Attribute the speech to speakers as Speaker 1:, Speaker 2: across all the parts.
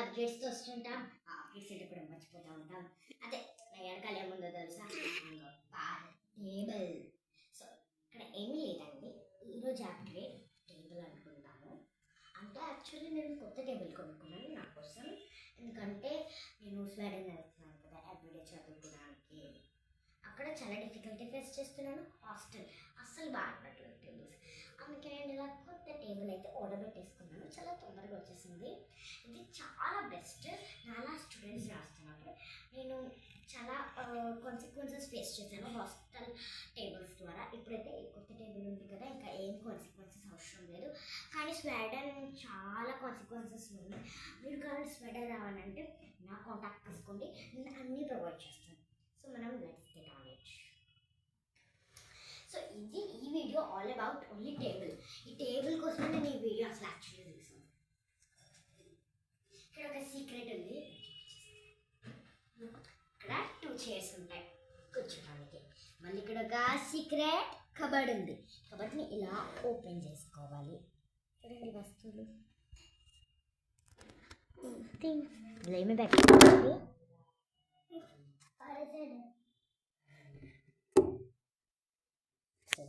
Speaker 1: అప్డేట్స్తో వస్తుంటాం. ఆ అప్డేట్స్ ఏంటో కూడా మర్చిపోతూ ఉంటాం. అదే నా వెనకాల ఏముందో తెలుసా, టేబుల్. సో ఇక్కడ ఏమీ లేదండి, ఈరోజు అప్గ్రేడ్ టేబుల్ అనుకుంటాము. అంటే యాక్చువల్లీ నేను కొత్త టేబుల్ కొనుక్కున్నాను నా కోసం. ఎందుకంటే నేను స్వీడన్ వెళ్తున్నాను కదా ఎవ్రీడే చదువుకోవడానికి. అక్కడ చాలా డిఫికల్టీ ఫేస్ చేస్తున్నాను. హాస్టల్ అస్సలు బాగుపడలేదు టేబుల్స్. అందుకే నేను ఇలా కొత్త టేబుల్ అయితే ఆర్డర్ పెట్టేసుకున్నాను. చాలా తొందరగా వచ్చేసింది. ఇది చాలా బెస్ట్. నాలా స్టూడెంట్స్ రాస్తున్నప్పుడు నేను చాలా కాన్సిక్వెన్సెస్ ఫేస్ చేశాను హాస్టల్ టేబుల్స్ ద్వారా. ఇప్పుడైతే ఈ కొత్త టేబుల్ ఉంది కదా, ఇంకా ఏం కాన్సిక్వెన్సెస్ అవసరం లేదు. కానీ స్వీడన్ చాలా కాన్సిక్వెన్సెస్ ఉన్నాయి. మీరు కానీ స్వీడన్ రావాలంటే నా కాంటాక్ట్ తీసుకోండి, నేను అన్నీ ప్రొవైడ్ చేస్తాను. సో మనం let's get on it. So ఇది ఈ video all about only table. ఈ టేబుల్ కోసం నేను ఈ వీడియో అసలు యాక్చువల్లీ తీసాను. ఇక్కడ ఒక సీక్రెట్ ఉంది. ఇక్కడ 2 చైర్స్ ఉంటాయి కూర్చోడానికి. మళ్ళీ ఇక్కడ ఒక సీక్రెట్ కబర్డ్ ఉంది. కబర్డ్ని ఇలా ఓపెన్ చేసుకోవాలి. చూడండి వస్తువులు ఇలా ఏమి పెట్టాలి.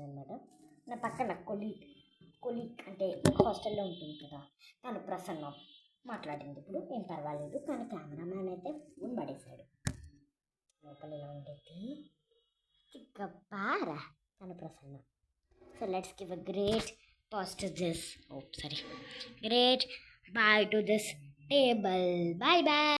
Speaker 1: అనమాట. నా పక్కన కొలీగ్ అంటే హాస్టల్లో ఉంటుంది కదా, తను ప్రసన్న మాట్లాడింది. ఇప్పుడు ఏం పర్వాలేదు, కానీ కెమెరామ్యాన్ అయితే ఫోన్ పడేశాడు. లోపల ఎలా ఉండేది చిక్కపారా తను Prasanna. So let's give a great pause to this. Great bye to this table. Bye bye.